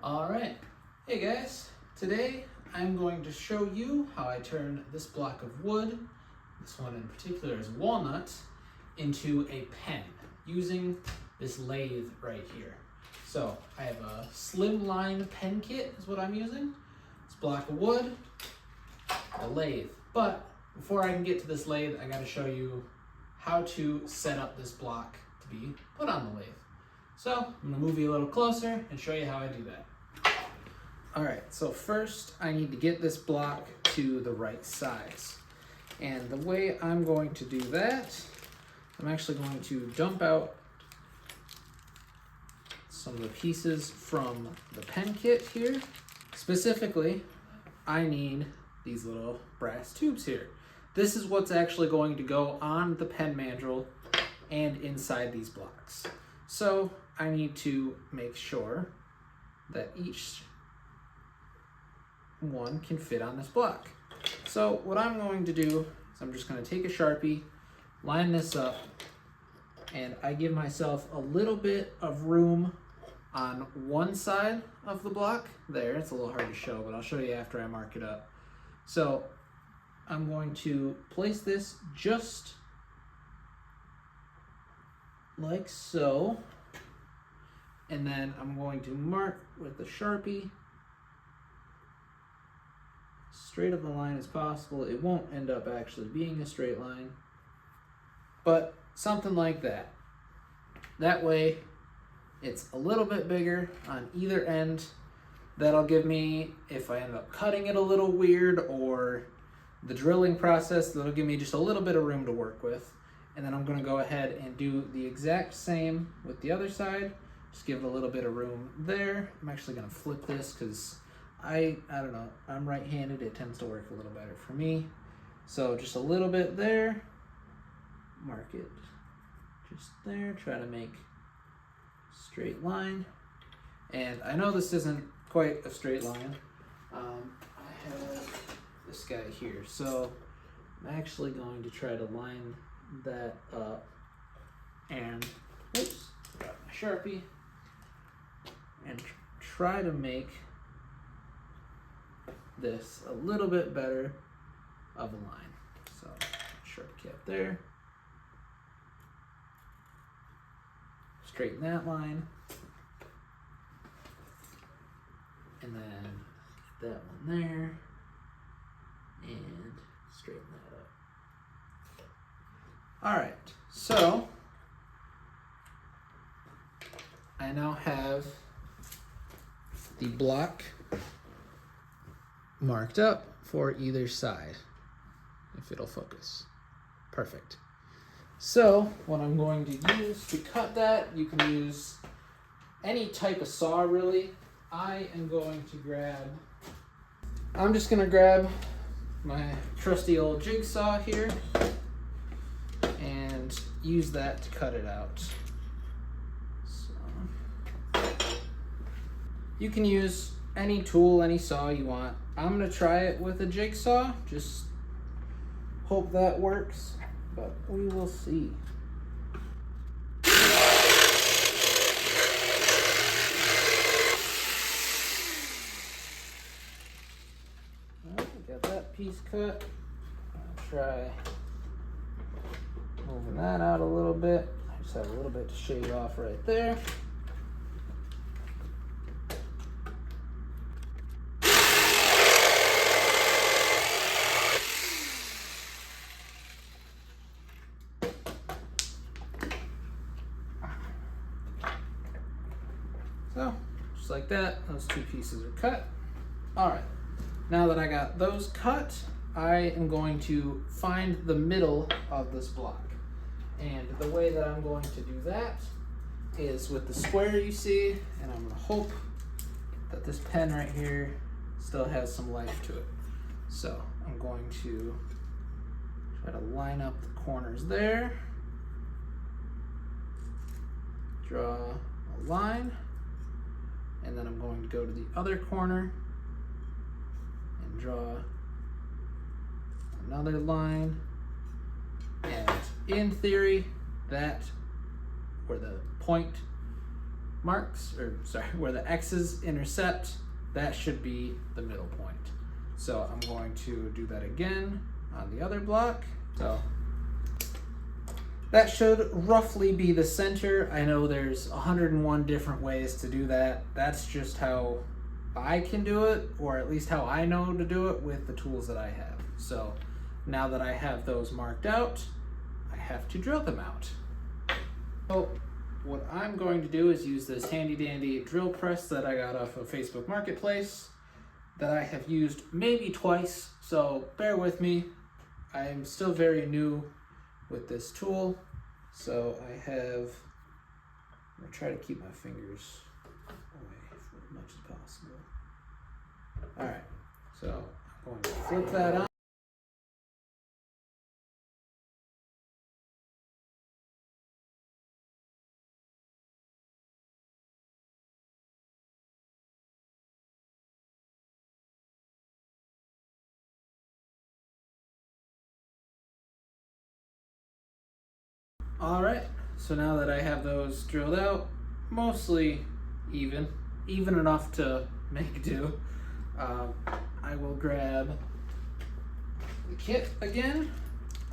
All right, hey guys, today I'm going to show you how I turn this block of wood, this one in particular is walnut, into a pen using this lathe right here. So I have a slimline pen kit is what I'm using. This block of wood, a lathe. But before I can get to this lathe, I gotta show you how to set up this block to be put on the lathe. So I'm gonna move you a little closer and show you how I do that. All right, so first I need to get this block to the right size. And the way I'm going to do that, I'm actually going to dump out some of the pieces from the pen kit here. Specifically, I need these little brass tubes here. This is what's actually going to go on the pen mandrel and inside these blocks. So I need to make sure that each one can fit on this block. So what I'm going to do is I'm just going to take a Sharpie, line this up, and I give myself a little bit of room on one side of the block. There, it's a little hard to show, but I'll show you after I mark it up. So I'm going to place this just like so, and then I'm going to mark with the Sharpie straight up the line as possible. It won't end up actually being a straight line, but something like that. That way it's a little bit bigger on either end. That'll give me, if I end up cutting it a little weird or the drilling process, that'll give me just a little bit of room to work with. And then I'm gonna go ahead and do the exact same with the other side. Just give it a little bit of room there. I'm actually gonna flip this because I don't know, I'm right-handed, it tends to work a little better for me. So just a little bit there, mark it just there, try to make a straight line. And I know this isn't quite a straight line. I have this guy here, so I'm actually going to try to line that up and, oops, got my Sharpie, and try to make this a little bit better of a line. So Sharpie cap there, straighten that line, and then get that one there, and straighten that up. All right, so I now have the block marked up for either side, if it'll focus. Perfect. So what I'm going to use to cut that, you can use any type of saw really. I'm just gonna grab my trusty old jigsaw here and use that to cut it out. So you can use any tool, any saw you want. I'm gonna try it with a jigsaw, just hope that works, but we will see. Got that piece cut. I'll try moving that out a little bit. I just have a little bit to shave off right there. So, just like that, those two pieces are cut. All right, now that I got those cut, I am going to find the middle of this block. And the way that I'm going to do that is with the square you see, and I'm gonna hope that this pen right here still has some life to it. So I'm going to try to line up the corners there, draw a line, and then I'm going to go to the other corner and draw another line. And in theory, that where the point marks, or sorry, where the X's intercept, that should be the middle point. So I'm going to do that again on the other block. So that should roughly be the center. I know there's 101 different ways to do that. That's just how I can do it, or at least how I know to do it with the tools that I have. So now that I have those marked out, I have to drill them out. So what I'm going to do is use this handy dandy drill press that I got off of Facebook Marketplace that I have used maybe twice, so bear with me. I'm still very new with this tool, so I'm gonna try to keep my fingers away for as much as possible. All right, so I'm going to flip that on. All right, so now that I have those drilled out, mostly even enough to make do, I will grab the kit again,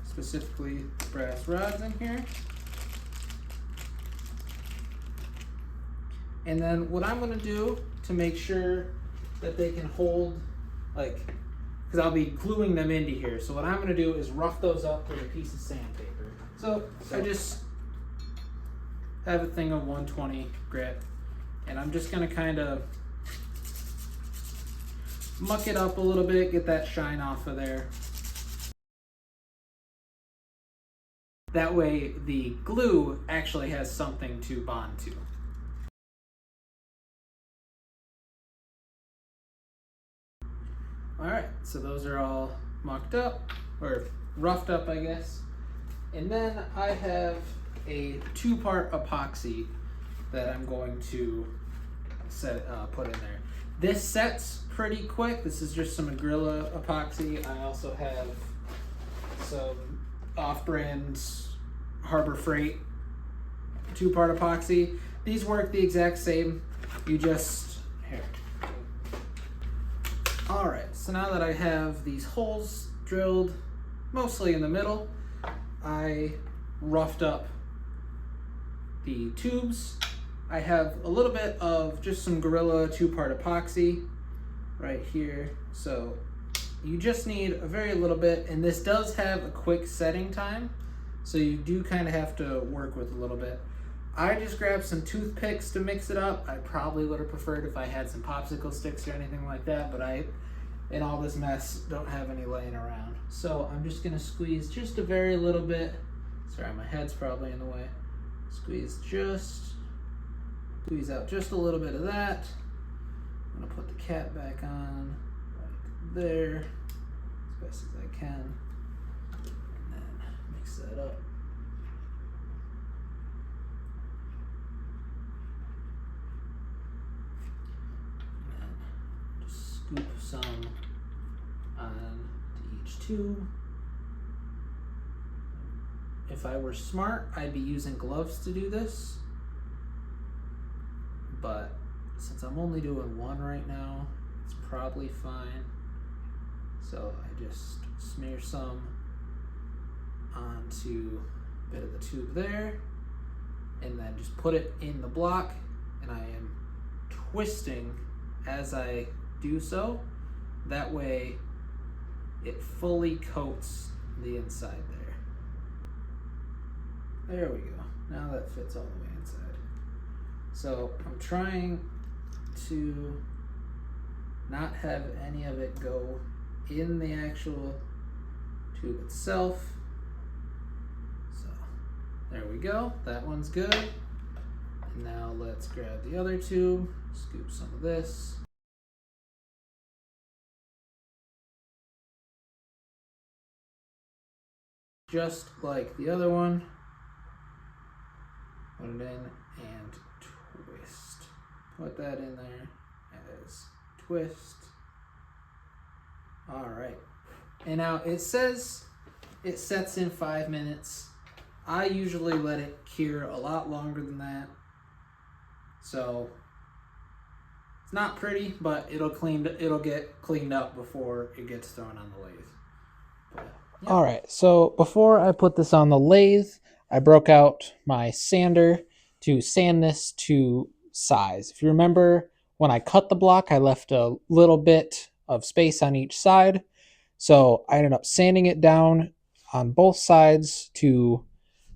specifically brass rods in here. And then what I'm gonna do to make sure that they can hold, like, because I'll be gluing them into here. So what I'm gonna do is rough those up with a piece of sandpaper. So I just have a thing of 120 grit, and I'm just gonna kind of muck it up a little bit, get that shine off of there. That way the glue actually has something to bond to. All right, so those are all mucked up, or roughed up, I guess. And then I have a 2-part epoxy that I'm going to put in there. This sets pretty quick. This is just some Gorilla epoxy. I also have some off-brand Harbor Freight 2-part epoxy. These work the exact same. You just, here. All right, so now that I have these holes drilled, mostly in the middle, I roughed up the tubes. I have a little bit of just some Gorilla 2-part epoxy right here. So you just need a very little bit, and this does have a quick setting time, so you do kind of have to work with a little bit. I just grabbed some toothpicks to mix it up. I probably would have preferred if I had some popsicle sticks or anything like that, but I, in all this mess, don't have any laying around. So I'm just gonna squeeze just a very little bit. Sorry, my head's probably in the way. Squeeze out just a little bit of that. I'm gonna put the cap back on right there as best as I can, and then mix that up. And then just scoop some on to each tube. If I were smart, I'd be using gloves to do this, but since I'm only doing one right now, it's probably fine. So I just smear some onto a bit of the tube there, and then just put it in the block, and I am twisting as I do so. That way it fully coats the inside there. There we go. Now that fits all the way inside. So I'm trying to not have any of it go in the actual tube itself. So there we go. That one's good. And now let's grab the other tube, scoop some of this. Just like the other one. Put it in and twist. Put that in there as twist. All right. And now it says it sets in 5 minutes. I usually let it cure a lot longer than that. So it's not pretty, but it'll get cleaned up before it gets thrown on the lathe. But, yeah. All right, so before I put this on the lathe, I broke out my sander to sand this to size. If you remember, when I cut the block, I left a little bit of space on each side. So I ended up sanding it down on both sides to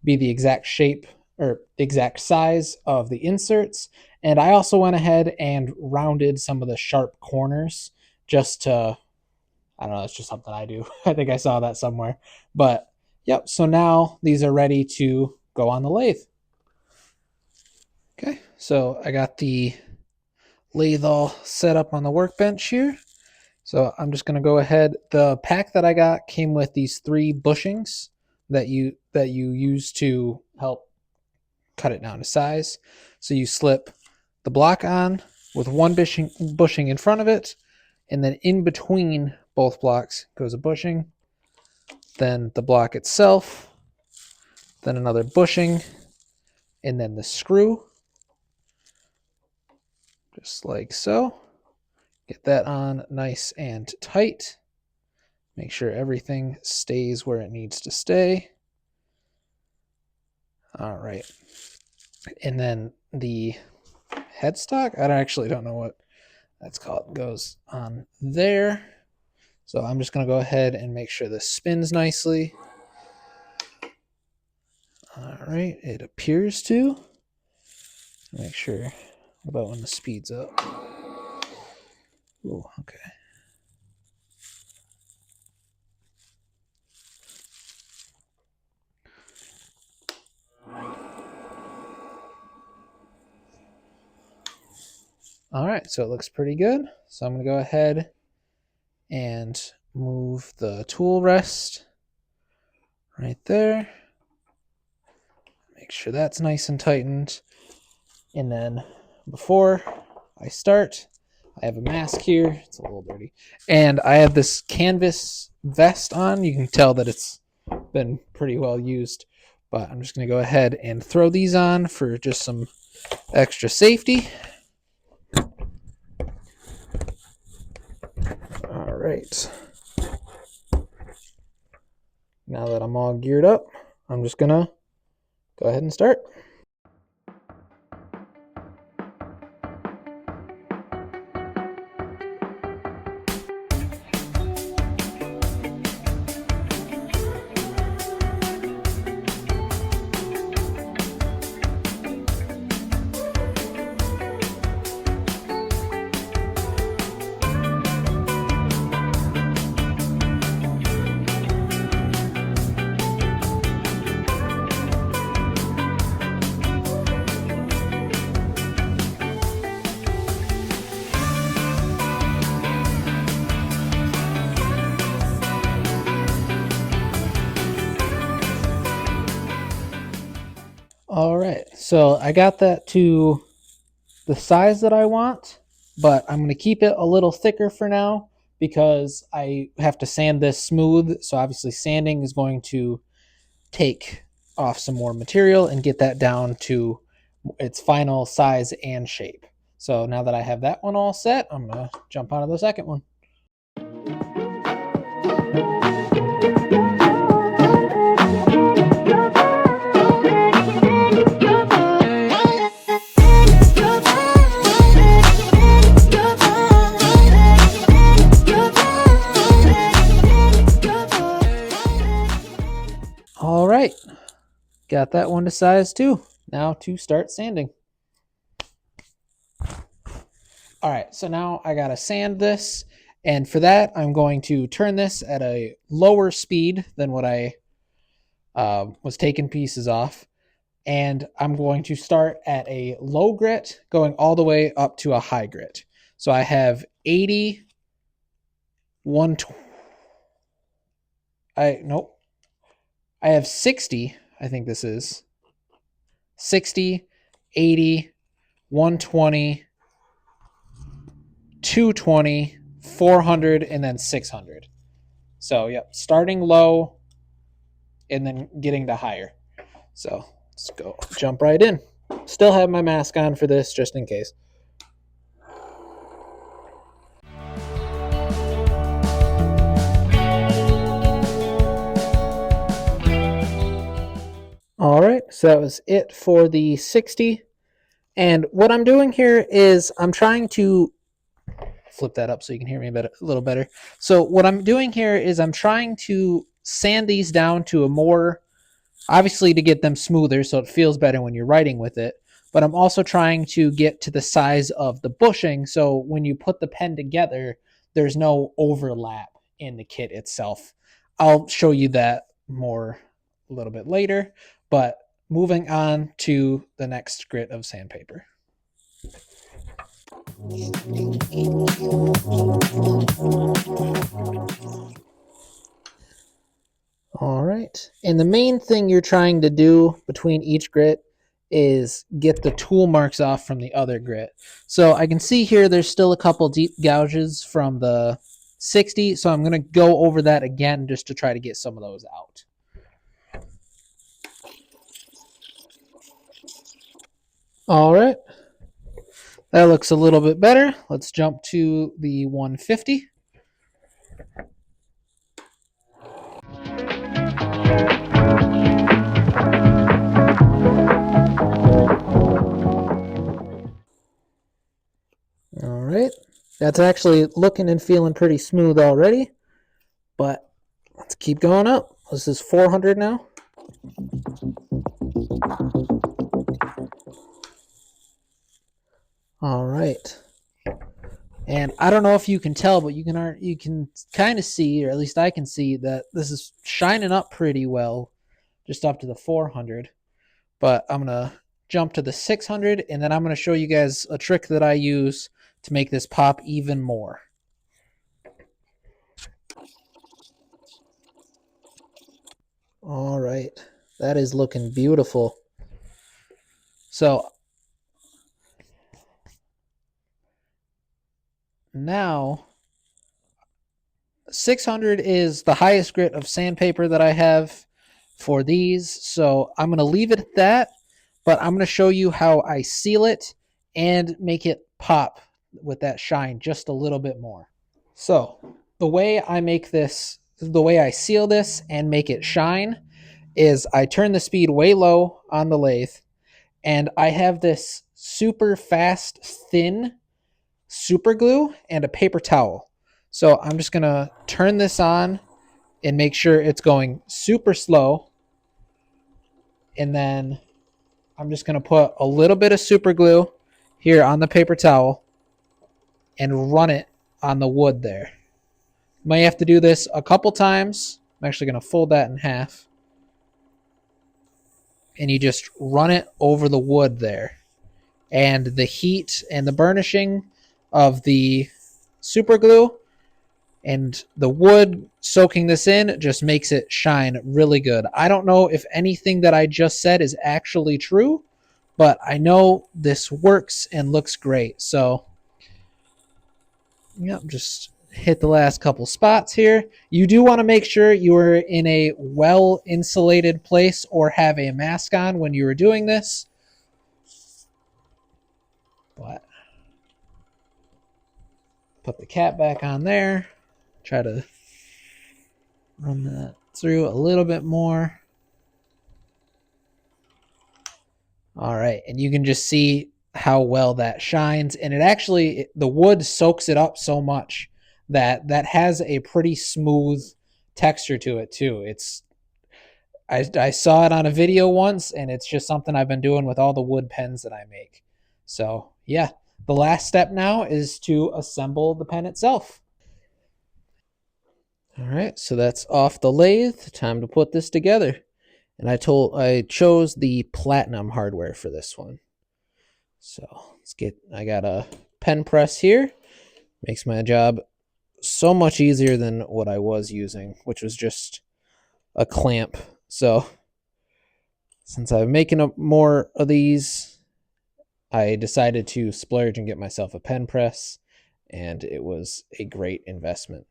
be the exact shape or exact size of the inserts. And I also went ahead and rounded some of the sharp corners just to, I don't know, it's just something I do. I think I saw that somewhere. But yep, so now these are ready to go on the lathe. Okay, so I got the lathe all set up on the workbench here. So I'm just going to go ahead. The pack that I got came with these 3 bushings that you use to help cut it down to size. So you slip the block on with 1 bushing in front of it, and then in between both blocks goes a bushing, then the block itself, then another bushing, and then the screw, just like so. Get that on nice and tight. Make sure everything stays where it needs to stay. All right. And then the headstock, I actually don't know what that's called, goes on there. So I'm just going to go ahead and make sure this spins nicely. All right, it appears to. Make sure. What about when the speed's up? Ooh, okay. All right, so it looks pretty good. So I'm going to go ahead and move the tool rest right there. Make sure that's nice and tightened. And then before I start, I have a mask here. It's a little dirty. And I have this canvas vest on. You can tell that it's been pretty well used. But I'm just going to go ahead and throw these on for just some extra safety. All right. Now that I'm all geared up, I'm just going to go ahead and start. All right, so I got that to the size that I want, but I'm going to keep it a little thicker for now because I have to sand this smooth. So obviously sanding is going to take off some more material and get that down to its final size and shape. So now that I have that one all set, I'm going to jump onto the second one. All right, got that one to size too. Now to start sanding. All right, so now I gotta sand this, and for that I'm going to turn this at a lower speed than what I was taking pieces off, and I'm going to start at a low grit going all the way up to a high grit. So I have 80, 120, I have 60, I think this is 60, 80, 120, 220, 400, and then 600. So, yep, starting low and then getting to higher. So, let's go jump right in. Still have my mask on for this just in case. All right, so that was it for the 60. And what I'm doing here is I'm trying to flip that up so you can hear me a little better. So what I'm doing here is I'm trying to sand these down to a more, obviously to get them smoother so it feels better when you're writing with it, but I'm also trying to get to the size of the bushing so when you put the pen together, there's no overlap in the kit itself. I'll show you that more a little bit later, but moving on to the next grit of sandpaper. All right. And the main thing you're trying to do between each grit is get the tool marks off from the other grit. So I can see here there's still a couple deep gouges from the 60, so I'm going to go over that again just to try to get some of those out. All right. That looks a little bit better. Let's jump to the 150. All right. That's actually looking and feeling pretty smooth already, but let's keep going up. This is 400 now. All right. And I don't know if you can tell, but you can kind of see, or at least I can see, that this is shining up pretty well, just up to the 400. But I'm going to jump to the 600, and then I'm going to show you guys a trick that I use to make this pop even more. All right. That is looking beautiful. So now 600 is the highest grit of sandpaper that I have for these. So I'm going to leave it at that, but I'm going to show you how I seal it and make it pop with that shine just a little bit more. So the way I make this, the way I seal this and make it shine is I turn the speed way low on the lathe, and I have this super fast, thin super glue and a paper towel. So I'm just going to turn this on and make sure it's going super slow. And then I'm just going to put a little bit of super glue here on the paper towel and run it on the wood there. You might have to do this a couple times. I'm actually going to fold that in half. And you just run it over the wood there. And the heat and the burnishing of the super glue and the wood soaking this in just makes it shine really good. I don't know if anything that I just said is actually true, but I know this works and looks great. So, yep, just hit the last couple spots here. You do want to make sure you are in a well insulated place or have a mask on when you are doing this. But put the cap back on there. Try to run that through a little bit more. All right, and you can just see how well that shines, and it actually, the wood soaks it up so much that that has a pretty smooth texture to it too. I saw it on a video once, and it's just something I've been doing with all the wood pens that I make. So yeah, the last step now is to assemble the pen itself. All right, so that's off the lathe. Time to put this together. And I chose the platinum hardware for this one. So I got a pen press here. Makes my job so much easier than what I was using, which was just a clamp. So since I'm making more of these, I decided to splurge and get myself a pen press, and it was a great investment.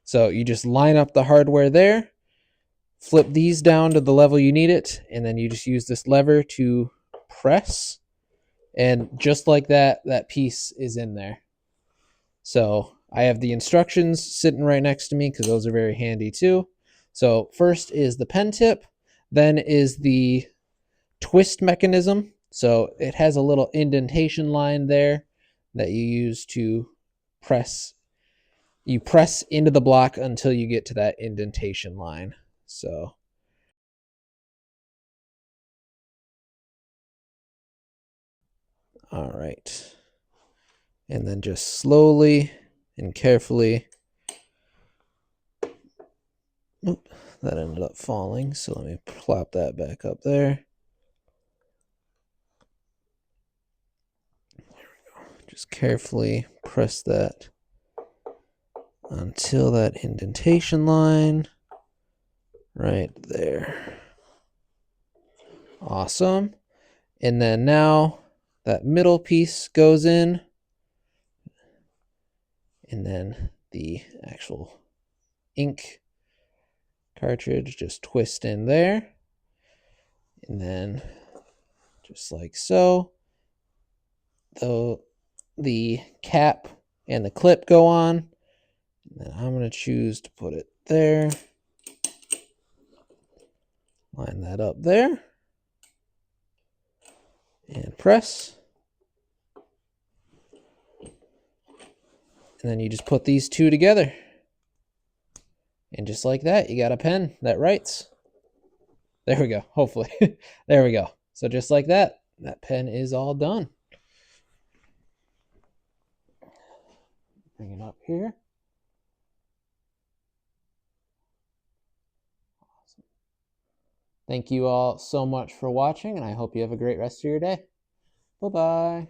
So you just line up the hardware there, flip these down to the level you need it, and then you just use this lever to press, and just like that, that piece is in there. So I have the instructions sitting right next to me because those are very handy too. So first is the pen tip, then is the twist mechanism. So it has a little indentation line there that you use to press. You press into the block until you get to that indentation line. So all right. And then just slowly and carefully. Oop, that ended up falling, so let me plop that back up there. There we go. Just carefully press that until that indentation line right there. Awesome. And then now that middle piece goes in, and then the actual ink cartridge just twist in there, and then just like so, though the cap and the clip go on, and then I'm going to choose to put it there, line that up there, and press. And then you just put these two together. And just like that, you got a pen that writes. There we go, hopefully. There we go. So just like that, that pen is all done. Bring it up here. Awesome. Thank you all so much for watching, and I hope you have a great rest of your day. Bye-bye.